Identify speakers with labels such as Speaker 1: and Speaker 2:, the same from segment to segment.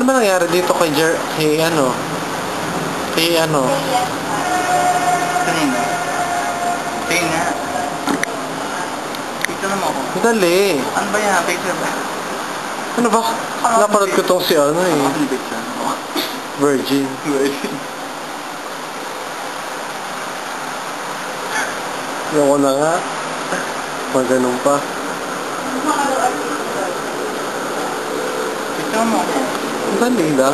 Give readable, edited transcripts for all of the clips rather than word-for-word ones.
Speaker 1: ba nangyari dito kay ano?
Speaker 2: Kanina. Tingin nga. Picture naman ako.
Speaker 1: Dali.
Speaker 2: Ano ba yan? Picture ba?
Speaker 1: Ano ba? Napanood ko tong si ano eh.
Speaker 2: Ano yung picture?
Speaker 1: Virgin. Yung na nga. Pag ganun pa.
Speaker 2: Picture mo ako.
Speaker 1: Dali na.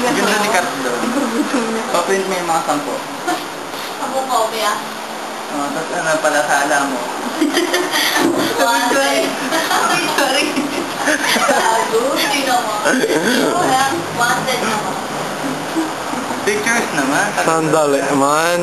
Speaker 2: Ganda ni Kat doon. Paprint mo yung mga sampo.
Speaker 3: Ako ko, Bea.
Speaker 2: Tapos ano pala sa ala mo?
Speaker 3: Sorry. Gago, sino mo? Wanted naman.
Speaker 2: Pictures naman.
Speaker 1: Sandali man.